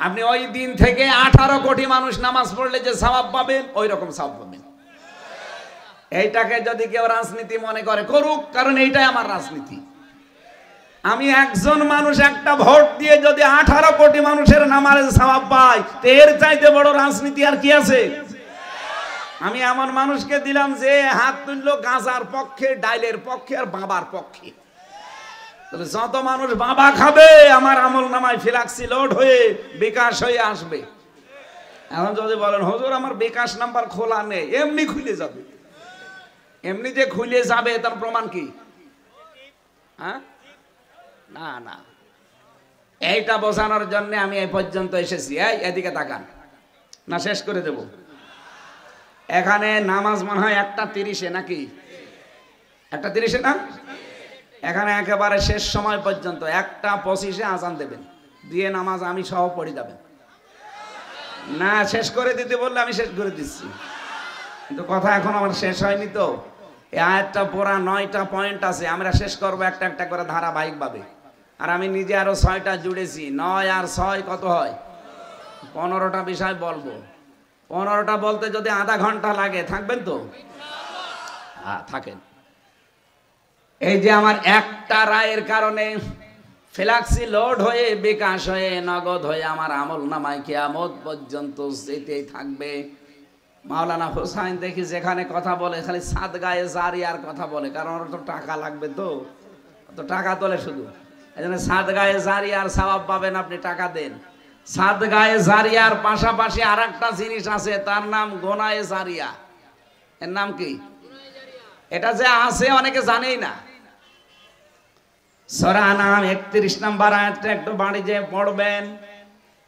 আপনি ওই দিন থেকে 18 কোটি মানুষ নামাজ পড়লে যে সওয়াব পাবেন ওই রকম সওয়াব পাবেন। এইটাকে যদি কেউ রাজনীতি মনে করে করুক, কারণ এইটাই আমার রাজনীতি। আমি একজন মানুষ একটা ভোট দিয়ে যদি 18 কোটি মানুষের নামাজের সওয়াব পাই, এর চাইতে বড় রাজনীতি আর কি আছে? আমি এমন মানুষকে দিলাম যে হাত তুললো গাঁজার পক্ষে, ডাইলের পক্ষে আর বাবার পক্ষে। তাহলে যত মানুষ বাবা খাবে আমার আমল নামায় ফ্ল্যাক্সি লোড হয়ে বিকাশ হয়ে আসবে। এখন যদি বলেন হুজুর আমার বিকাশ নাম্বার খোলা নেই, এমনি খুলে যাবে। এমনি যে খুলে যাবে তার প্রমাণ কি? হ্যাঁ, না না, এইটা বোঝানোর জন্য আমি এই পর্যন্ত এসেছি। এই এদিকে তাকান, না শেষ করে দেব? এখানে নামাজ মনে হয় 1:30 নাকি 1:30 না? এখানে একেবারে শেষ সময় পর্যন্ত 1:25 আজান দেবেন, দিয়ে নামাজ আমি সহ পড়ে যাবেন। না শেষ করে দিতে বললে আমি শেষ করে দিচ্ছি, কিন্তু কথা এখন আমার শেষ হয়নি। তো এই আয়াতটা পুরা 9টা পয়েন্ট আছে, আমরা শেষ করবো একটা একটা করে ধারাবাহিক ভাবে। আর আমি নিজে আরো 6টা জুড়েছি, 9 আর 6 কত হয়? 15টা বিষয় বলবো। 15টা বলতে যদি আধা ঘন্টা লাগে, থাকবেন তো? হ্যাঁ থাকেন। এই যে আমার একটা রায়ের কারণে ফ্ল্যাক্সি লোড হয়ে বিকাশ হয়ে নগদ হয়ে আমার আমল নামায় কিয়ামত পর্যন্ত যেতেই থাকবে। মাওলানা হোসাইন দেখি যেখানে কথা বলে খালি সাদগায়ে জারিয়ার কথা বলে, কারণ ওর তো টাকা লাগবে, তো টাকা তোলে শুধু। এই জন্য সাদগায়ে জারিয়ার সওয়াব পাবেন, আপনি টাকা দেন। সাদগায়ে জারিয়ার পাশাপাশি আর একটা জিনিস আছে, তার নাম গোনায়ে জারিয়া। এর নাম কি? এটা যে আছে অনেকে জানেই না। সূরা আনআম 31 নম্বর আয়াতটা একটু বাড়ি যেয়ে পড়বেন।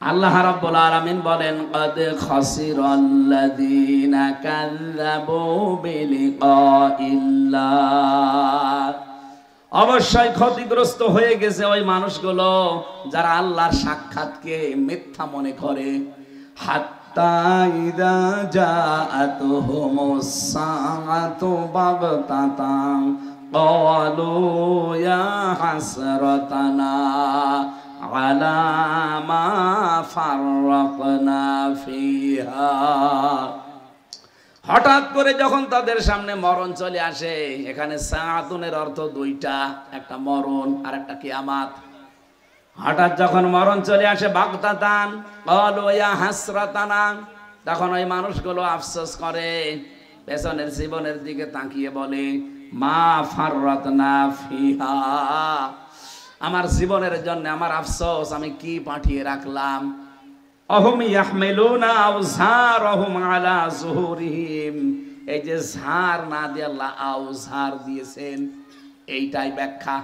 আল্লাহ রাব্বুল আলামিন বলেন, ক্বাদ খাসিরাল্লাযীনা কাযযাবু বিলিকাইল্লাহ, অবশ্যই ক্ষতিগ্রস্ত হয়ে গেছে ওই মানুষগুলো যারা আল্লাহর সাক্ষাৎকে মিথ্যা মনে করে। হাত্তা ইযা জাআতুহুমুস সাআতু বাগতাতান ক্বালু ইয়া হাসরাতানা আলা মা ফাররাকনা ফিহা। হঠাৎ করে যখন তাদের সামনে মরণ চলে আসে, এখানে সাআতুনের অর্থ 2টা, একটা মরণ আর একটা কিয়ামত। হঠাৎ যখন মরণ চলে আসে বাগদাতান, ক্বালু ইয়া হাসরাতানা, তখন ওই মানুষগুলো আফসোস করে, পেছনের জীবনের দিকে তাকিয়ে বলে, মা ফাররাতনা ফিহা, আমার জীবনের জন্য আমার আফসোস, আমি কি পাঠিয়ে রাখলাম। অহুম ইয়াহমিলুনা আওযারহুম আলা যুহুরিহিম, এই যে ঝাড় না দিয়ে আল্লাহ আওযার দিয়েছেন, এইটাই ব্যাখ্যা।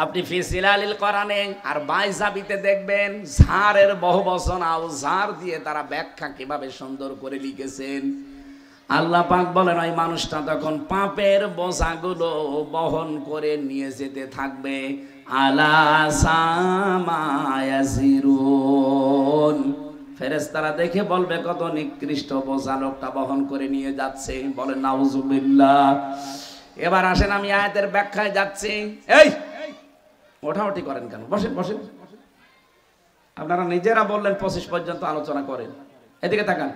আপনি ফি সিলালিল কোরআনে আর বাইজাবিতে দেখবেন ঝাড়ের বহুবচন আওযার দিয়ে তারা ব্যাখ্যা কিভাবে সুন্দর করে লিখেছেন। আল্লাহ পাক বলেন, ওই মানুষটা তখন পাপের বোঝাগুলো বহন করে নিয়ে যেতে থাকবে। আলা সামায়াসিরুন, ফেরেশতারা দেখে বলবে, কত নিকৃষ্ট বোঝা লোকটা বহন করে নিয়ে যাচ্ছে। বলেন নাউজুবিল্লাহ। এবার আসেন আমি আয়াতের ব্যাখ্যায় যাচ্ছি। এই ওঠাওঠি করেন কেন? বসেন বসেন। আপনারা নিজেরা বললেন 25 পর্যন্ত আলোচনা করেন। এদিকে তাকান।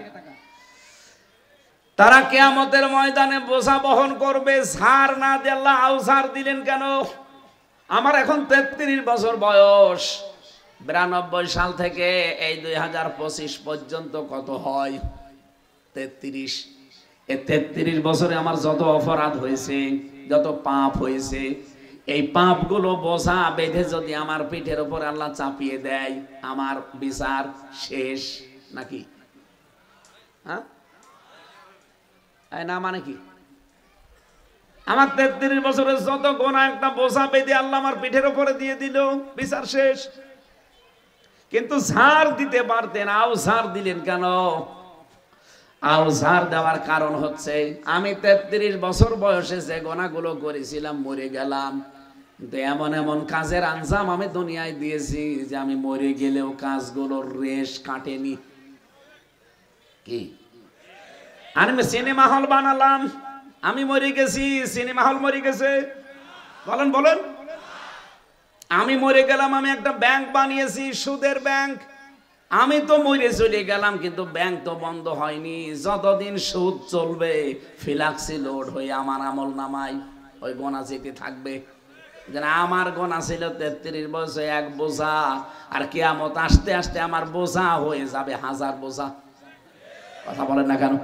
তারা কিয়ামতের ময়দানে বোঝা বহন করবে, ঝাড় না দিয়ে আল্লাহ আওযার দিলেন কেন? আমার এখন 33 বছর বয়স, 92 সাল থেকে এই 2025 পর্যন্ত কত হয়? 33। এই 33 বছরে আমার যত অপরাধ হয়েছে, যত পাপ হয়েছে, এই পাপগুলো বোঝা বেঁধে যদি আমার পিঠের উপর আল্লাহ চাপিয়ে দেয়, আমার বিচার শেষ নাকি? হ্যাঁ না, মানে কি? আমার 33 বছরের যত গোনা একটা বোঝা বেঁধে আল্লাহ আমার পিঠের উপরে দিয়ে দিল, বিচার শেষ। কিন্তু ঝাড় দিতে পারতেন, আওযার দিলেন কেন? আওযার দেওয়ার কারণ হচ্ছে, আমি 33 বছর বয়সে যে গোনাগুলো করেছিলাম, মরে গেলাম, কিন্তু এমন এমন কাজের আঞ্জাম আমি দুনিয়ায় দিয়েছি যে আমি মরে গেলেও কাজগুলোর রেশ কাটেনি। কি? আমি সিনেমা হল বানালাম, আমি মরে গেছি, সিনেমা হল মরে গেছে? বলেন বলেন। আমি মরে গেলাম, আমি একটা ব্যাংক বানিয়েছি, সুদের ব্যাংক, আমি তো মরে চলে গেলাম, কিন্তু ব্যাংক তো বন্ধ হয়নি। যতদিন সুদ চলবে ফিলাক্সি লোড হয়ে আমার আমল নামায় ওই গোনা যেতে থাকবে। আমার গোনা ছিল 33 বছর এক বোঝা, আর কিয়ামত আসতে আসতে আমার বোঝা হয়ে যাবে 1000 বোঝা। কথা বলেন না কেন?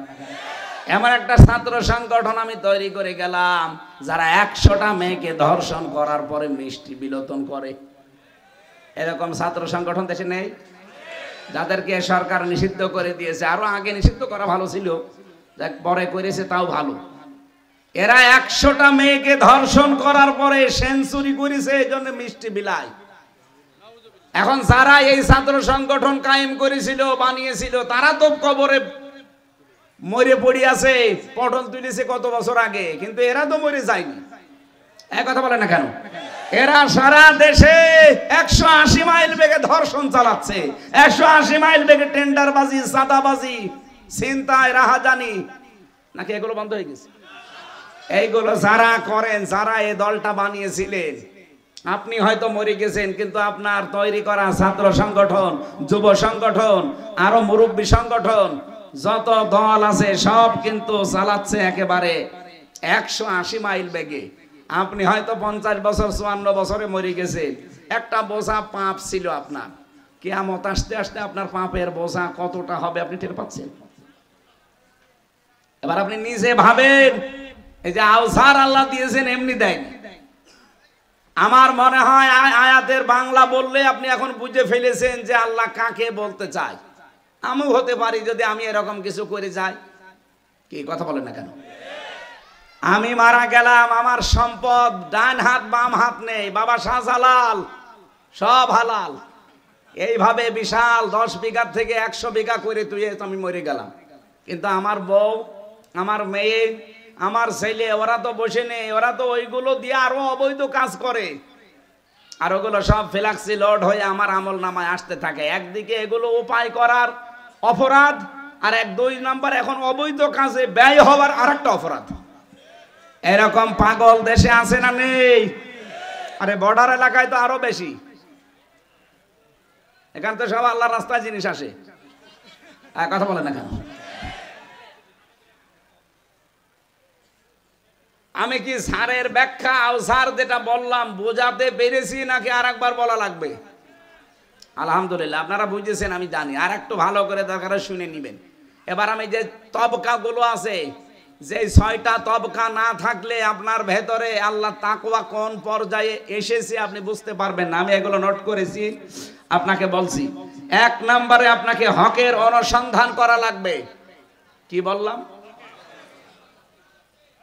এমন একটা ছাত্র সংগঠন আমি তৈরি করে গেলাম, যারা 100টা মেয়েকে ধর্ষণ করার পরে মিষ্টি বিলোতন করে। এরকম ছাত্র সংগঠন দেশে নেই? যাদেরকে সরকার নিষিদ্ধ করে দিয়েছে, আরো আগে নিষিদ্ধ করা ভালো ছিল, যাক পরে করেছে তাও ভালো। এরা 100টা মেয়েকে ধর্ষণ করার পরে সেঞ্চুরি করেছে, এই জন্য মিষ্টি বিলায়। এখন যারা এই ছাত্র সংগঠন কায়েম করেছিল, বানিয়েছিল, তারা তো কবরে মরে পড়ে আছে, পটল তুলেছে কত বছর আগে, কিন্তু এরা তো মরে যায়নি। এক কথা বলে না কেন? এরা সারা দেশে 180 মাইল বেগে ধর্ষণ চালাচ্ছে, 180 মাইল বেগে টেন্ডারবাজি, চাঁদাবাজি, ছিনতাই, রাহাজানি। নাকি এগুলো বন্ধ হয়ে গেছে? এইগুলো যারা করেন, যারা এই দলটা বানিয়েছিলেন, আপনি হয়তো মরে গেছেন, কিন্তু আপনার তৈরি করা ছাত্র সংগঠন, যুব সংগঠন, আরো মুরব্বী সংগঠন, যত দল আছে সব কিন্তু চালাচ্ছে একেবারে 180 মাইল বেগে। আপনি হয়তো 50 বছর 54 বছরে মরে গেছেন, একটা বোঝা পাপ ছিল আপনার, কিয়ামত আসতে আসতে আপনার পাপের বোঝা কতটা হবে আপনি টের পাচ্ছেন? এবার আপনি নিজে ভাবেন, এই যে আওযার আল্লাহ দিয়েছেন এমনি দেয়নি। আমার মনে হয় আয়াতের বাংলা বললে আপনি এখন বুঝে ফেলেছেন যে আল্লাহ কাকে বলতে চায়। আমিও হতে পারি যদি আমি এরকম কিছু করে যাই। কি কথা বলেন না কেন? আমি মারা গেলাম, আমার সম্পদ ডান হাত বাম হাত নেই, বাবা শাহজালাল, সব হালাল, এইভাবে বিশাল 10 বিঘা থেকে 100 বিঘা করে তুই আমি মরে গেলাম, কিন্তু আমার বউ, আমার মেয়ে, আমার ছেলে, ওরা তো বসে নেই, ওরা তো ওইগুলো দিয়ে আরো অবৈধ কাজ করে, আর ওগুলো সব ফ্ল্যাক্সি লোড হয়ে আমার আমল নামায় আসতে থাকে। একদিকে এগুলো উপায় করার অপরাধ, আর 2 নাম্বার এখন অবৈধ কাজে ব্যয় হওয়ার আরেকটা অপরাধ। এরকম পাগল দেশে আছে না নেই? আরে বর্ডার এলাকায় তো আরো বেশি। এখান তো সব আল্লাহর রাস্তায় জিনিস আসে। কথা বলে না কেন? আমি কি স্যারের ব্যাখ্যা স্যার যেটা বললাম বোঝাতে পেরেছি নাকি আর একবার বলা লাগবে? আলহামদুলিল্লাহ আপনারা বুঝেছেন আমি জানি, আর একটু ভালো করে দরকার শুনে নেবেন। এবার আমি যে তবকাগুলো আছে, যে 6টা তবকা না থাকলে আপনার ভেতরে আল্লাহ তাকওয়া কোন পর্যায়ে এসেছে আপনি বুঝতে পারবেন না। আমি এগুলো নোট করেছি, আপনাকে বলছি। 1 নম্বরে আপনাকে হকের অনুসন্ধান করা লাগবে। কি বললাম?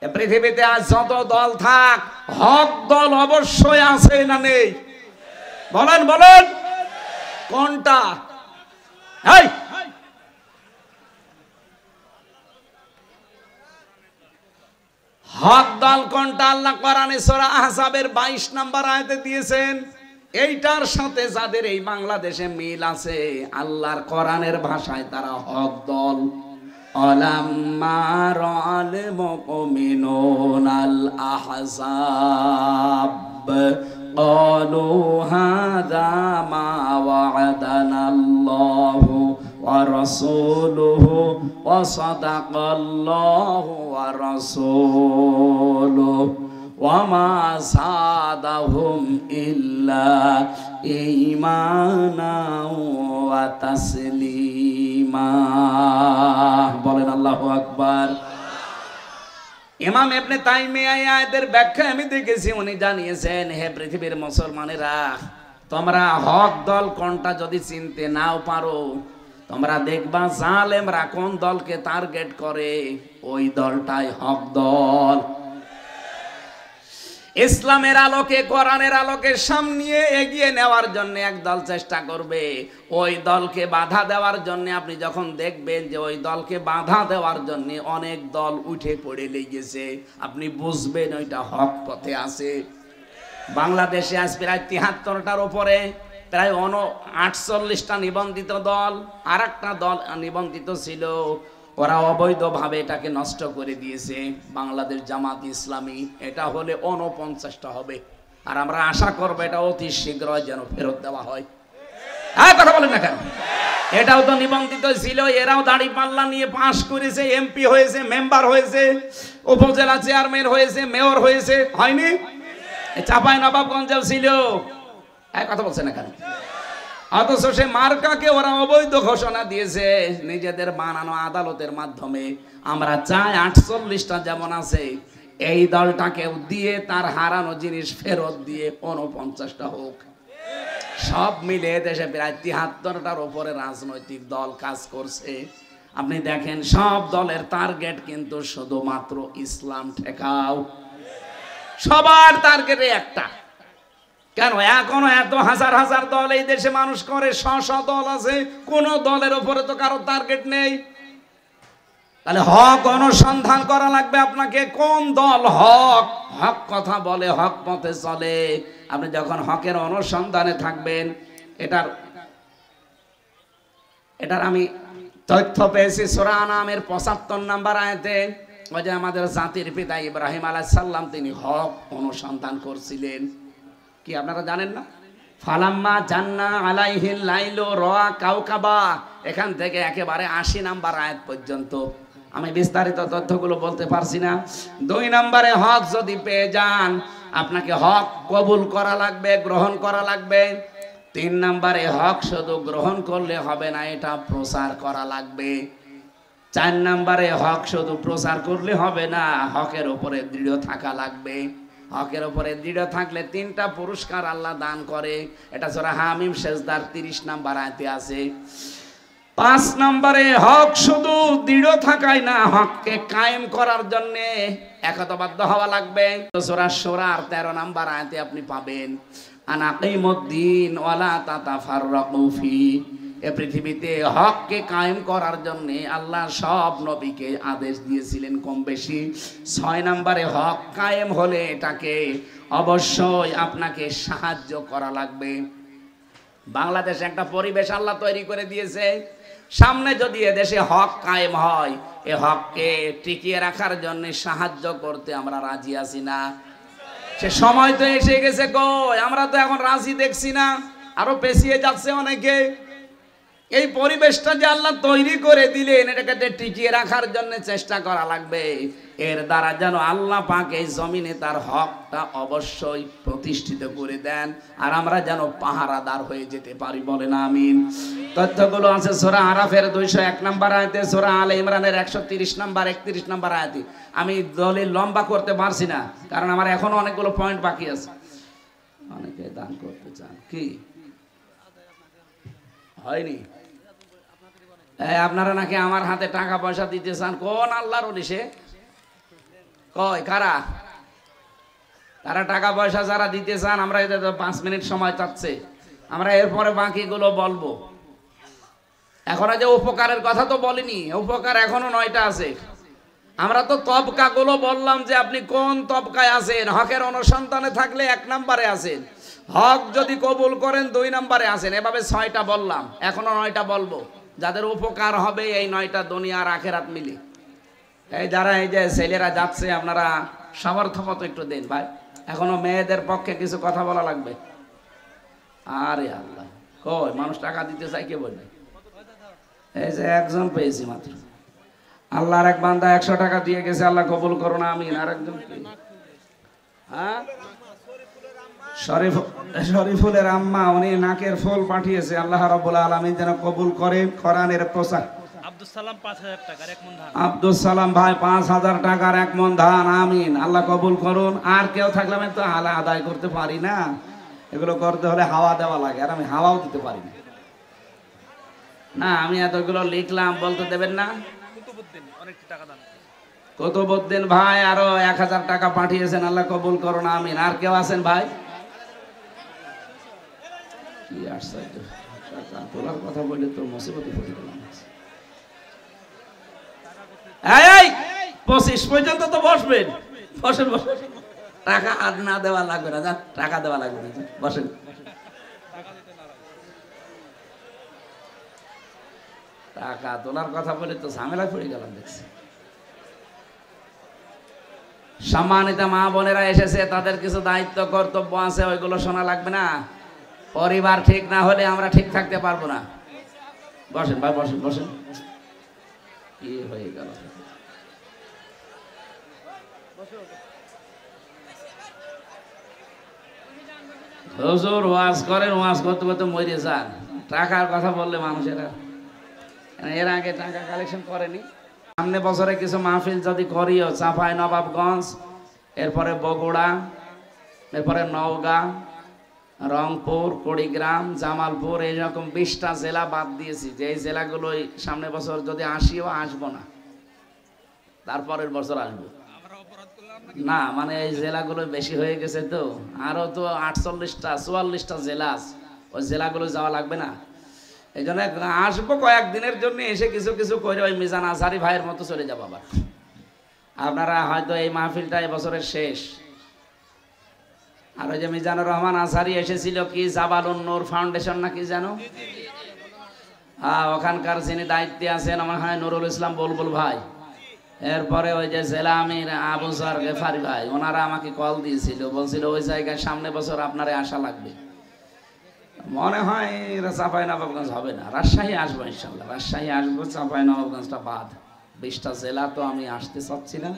পৃথিবীতে আজ যত দল থাক, হক দল অবশ্যই আছে না নেই? বলেন বলেন কোনটা? এই হক দল কোনটা? আল্লাহ কোরআনে সূরা আহজাবের 22 নম্বর আয়াতে দিয়েছেন। এইটার সাথে যাদের এই বাংলাদেশে মিল আছে, আল্লাহর কোরআনের ভাষায় তারা হক দল। আলাম্মা রাআল মুমিনুনাল আহজাব ক্বালু হাযা মা ওয়া'আদানাল্লাহু ওয়া রাসূলুহু ওয়া সাদাকাল্লাহু ওয়া রাসূলুহু ওয়া মা যাদাহুম ইল্লা ঈমানান ওয়া তাসলিমা। বলেন আল্লাহু আকবার। ইমাম ইবনে তাইমিয়া এই আয়াতের ব্যাখ্যা আমি দেখেছি, উনি জানিয়েছেন, হে পৃথিবীর মুসলমানেরা, তোমরা হক দল কোনটা যদি চিনতে নাও পারো, তোমরা দেখবা জালেমরা কোন দলকে টার্গেট করে, ওই দলটাই হক দল। ইসলামের আলোকে, কোরআনের আলোকে সামনে এগিয়ে নেওয়ার জন্য এক দল চেষ্টা করবে, ওই দলকে বাধা দেওয়ার জন্য আপনি যখন দেখবেন যে ওই দলকে বাধা দেওয়ার জন্য অনেক দল উঠে পড়ে লেগেছে, আপনি বুঝবেন ওইটা হক পথে আছে। বাংলাদেশে আজ প্রায় 73টার উপরে প্রায় 48টা নিবন্ধিত দল, আর একটা দল নিবন্ধিত ছিল, ওরা অবৈধভাবে এটাকে নষ্ট করে দিয়েছে। বাংলাদেশ জামাত ইসলামী, এটা হলে 49টা হবে, আর আমরা আশা করবো এটা অতি শীঘ্রই যেন ফেরত দেওয়া হয়। হ্যাঁ, কথা বলেন না কেন? এটাও তো নিবন্ধিত ছিল, এরাও দাঁড়িপাল্লা নিয়ে পাশ করেছে, এমপি হয়েছে, মেম্বার হয়েছে, উপজেলা চেয়ারম্যান হয়েছে, মেয়র হয়েছে, হয়নি? চাঁপাইনবাবগঞ্জেও ছিল। হ্যাঁ, কথা বলছে না কেন? অথচ সে মার্কাকে ওরা অবৈধ ঘোষণা দিয়েছে নিজেদের বানানো আদালতের মাধ্যমে। আমরা চাই 48টা যেমন আছে, এই দলটাকেও দিয়ে তার হারানো জিনিস ফেরত দিয়ে 49টা হোক। সব মিলে দেশে প্রায় 73টার উপরে রাজনৈতিক দল কাজ করছে। আপনি দেখেন সব দলের টার্গেট কিন্তু শুধুমাত্র ইসলাম ঠেকাও। সবার টার্গেটে একটা। কেন এখনো এত হাজার হাজার দল এই দেশে মানুষ করে, শ দল আছে, কোন দলের উপরে তো কারো টার্গেট নেই। তাহলে হক অনুসন্ধান করা লাগবে আপনাকে, কোন দল হক হক কথা বলে, হক পথে চলে। আপনি যখন হকের অনুসন্ধানে থাকবেন, এটার আমি তথ্য পেয়েছি সূরা আনামের 75 নম্বর আয়াতে। ওই যে আমাদের জাতির পিতা ইব্রাহিম আলাইহিস সালাম, তিনি হক অনুসন্ধান করছিলেন। কি আপনারা জানেন না? ফালাম্মা জান্না আলাইহিল লাইলু রাআ কাওকাবা, এখান থেকে একেবারে 80 নম্বর আয়াত পর্যন্ত। আমি বিস্তারিত তথ্যগুলো বলতে পারছি না। 2 নম্বরে হক যদি পেয়ে যান, আপনাকে হক কবুল করা লাগবে, গ্রহণ করা লাগবে। 3 নম্বরে হক শুধু গ্রহণ করলে হবে না, এটা প্রচার করা লাগবে। 4 নম্বরে হক শুধু প্রচার করলে হবে না, হকের উপরে দৃঢ় থাকা লাগবে। হকের উপরে দৃঢ় থাকলে 3টা পুরস্কার আল্লাহ দান করে। এটা সূরা হামিম সেজদার 30 নম্বর আয়াতে আছে। 5 নম্বরে হক শুধু দৃঢ় থাকাই না, হককে কায়েম করার জন্য একতাবদ্ধ হওয়া লাগবে। সূরা শূরার 13 নম্বর আয়াতে আপনি পাবেন, আনাকিমুদ্দিন ওয়ালা তাতাফাররাকু ফি। এ পৃথিবীতে হককে কায়েম করার জন্য আল্লাহ সব নবীকে আদেশ দিয়েছিলেন কম বেশি। 6 নম্বরে হক কায়েম হলে এটাকে অবশ্যই আপনাকে সাহায্য করা লাগবে। বাংলাদেশে একটা পরিবেশ আল্লাহ তৈরি করে দিয়েছে, সামনে যদি এদেশে হক কায়েম হয়, এ হককে টিকিয়ে রাখার জন্য সাহায্য করতে আমরা রাজি আছি না? সে সময় তো এসে গেছে, কই আমরা তো এখন রাজি দেখছি না, আরো পেছিয়ে যাচ্ছে অনেকে। এই পরিবেশটা যে আল্লাহ তৈরি করে দিলেন, এটাকে টিকিয়ে রাখার জন্য চেষ্টা করা লাগবে। এর দ্বারা যেন আল্লাহ পাক এই জমিনে তার হকটা অবশ্যই প্রতিষ্ঠিত করে দেন, আর আমরা যেন পাহারাদার হয়ে যেতে পারি, বলেন আমিন। তথ্যগুলো আছে সূরা আরাফের 201 নম্বর আয়াতে, সূরা আলে ইমরানের 130 নম্বর 31 নম্বর আয়াতে। আমি দলিল লম্বা করতে পারছি না, কারণ আমার এখনো অনেকগুলো পয়েন্ট বাকি আছে। অনেকে দান করতে চান, কি হয়নি? আপনারা নাকি আমার হাতে টাকা পয়সা দিতে চান। কোন আল্লাহর ওলি সে? কয় কারা? তারা টাকা পয়সা যারা দিতে চান, আমরা এদের 5 মিনিট সময় চাচ্ছে, আমরা এরপরে বাকিগুলো বলবো। এখনো যে উপকারের কথা তো বলিনি, উপকার এখনো 9টা আছে। আমরা তো তবকাগুলো বললাম যে আপনি কোন তবকায় আছেন। হকের অনুসন্ধানে থাকলে 1 নম্বরে আছেন, হক যদি কবুল করেন 2 নম্বরে আছেন। এভাবে 6টা বললাম, এখনো 9টা বলবো, যাদের উপকার হবে এই 9টা দুনিয়া আর আখেরাত মিলে। এই যারা এই যে ছেলেরা যাচ্ছে, আপনারা সামর্থ্য মতো একটু দেন ভাই। এখনো মেয়েদের পক্ষে কিছু কথা বলা লাগবে। আরে আল্লাহ, কই মানুষ টাকা দিতে চাই, কে বলবে? এই যে একজন পেয়েছি মাত্র, আল্লাহর এক বান্দা 100 টাকা দিয়ে গেছে, আল্লাহ কবুল করো না আমিন। আর একজন হ্যাঁ, শরীফুলের আম্মা, উনি নাকের ফুল পাঠিয়েছে, আল্লাহ রাব্বুল আলামিন যেন কবুল করেন। কোরআনের প্রচার। আব্দুল সালাম 5000 টাকার 1 মণ ধান। আব্দুল সালাম ভাই 5000 টাকার 1 মণ ধান, আমিন, আল্লাহ কবুল করুন। আর কেউ থাকলে আমি তো আদায় করতে পারি না, এগুলো করতে হলে হাওয়া দেওয়া লাগে, আর আমি হাওয়াও দিতে পারি না। না আমি এতগুলো লিখলাম, বলতে দেবেন না? কুতুবউদ্দিন ভাই আরো 1000 টাকা পাঠিয়েছেন, আল্লাহ কবুল করুন আমিন। আর কেউ আছেন ভাই? কি আশ্চর্য, টাকা তোলার কথা বলে তো মুসিবতে পড়ে গেলাম। এই 25 পর্যন্ত তো বসবেন, বসেন বসেন। টাকা আর না দেওয়া লাগবে না, যা টাকা দেওয়া লাগবে না, বসেন। টাকা তোলার কথা বলে তো ঝামেলা পড়ে গেলাম দেখছি। সম্মানিত মা বোনেরা এসেছে, তাদের কিছু দায়িত্ব কর্তব্য আছে, ওইগুলো শোনা লাগবে না। পরিবার ঠিক না হলে আমরা ঠিক থাকতে পারবো না। বসেন ভাই, বসেন বসেন। কি হয়ে গেল? হুজুর ওয়াজ করেন, ওয়াজ করতে করতে মরে যান। টাকার কথা বললে মানুষেরা, এর আগে টাকা কালেকশন করেনি। সামনে বছরে কিছু মাহফিল যদি করিও, চাঁপাই নবাবগঞ্জ, এরপরে বগুড়া, এরপরে নওগাঁ, রংপুর, কুড়িগ্রাম, জামালপুর, এইরকম 20টা জেলা বাদ দিয়েছি, যে এই জেলাগুলোই সামনে বছর যদি আসিও আসবো না, তারপরের বছর আসবো না। মানে এই জেলাগুলো বেশি হয়ে গেছে তো, আরো তো 48টা 44টা জেলা আছে, ওই জেলাগুলো যাওয়া লাগবে না। এই জন্য আসবো কয়েকদিনের জন্য, এসে কিছু কিছু করে ওই মিজান আজহারি ভাইয়ের মতো চলে যাবো আবার। আপনারা হয়তো এই মাহফিলটা এবছরের শেষ। আর ওই যে মিজানুর রহমান আজহারি এসেছিল, কি জাবালুন নূর ফাউন্ডেশন নাকি জানো, ওখানকার যিনি দায়িত্বে আছেন আমার হয় নুরুল ইসলাম বুলবুল ভাই, এরপরে ওই যে জেলা আমির আবু জার গেফারি ভাই, ওনারা আমাকে কল দিয়েছিল, বলছিল ওই জায়গায় সামনে বছর আপনারে আসা লাগবে। মনে হয় চাঁপাই নবাবগঞ্জ হবে না, রাজশাহী আসবো ইনশাল্লাহ, রাজশাহী আসবো, চাঁপাই নবাবগঞ্জটা বাদ। 20টা জেলা তো আমি আসতে চাচ্ছি না,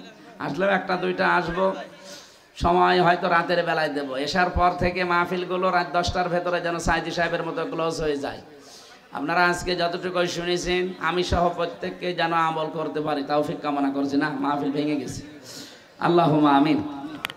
আসলেও 1টা 2টা আসবো। সময় হয়তো রাতের বেলায় দেব, এসার পর থেকে মাহফিলগুলো রাত 10টার ভেতরে যেন সাইদি সাহেবের মতো ক্লোজ হয়ে যায়। আপনারা আজকে যতটুকু শুনেছেন, আমি সহ প্রত্যেককে যেন আমল করতে পারি তৌফিক কামনা করছি। না মাহফিল ভেঙে গেছে, আল্লাহুম্মা আমিন।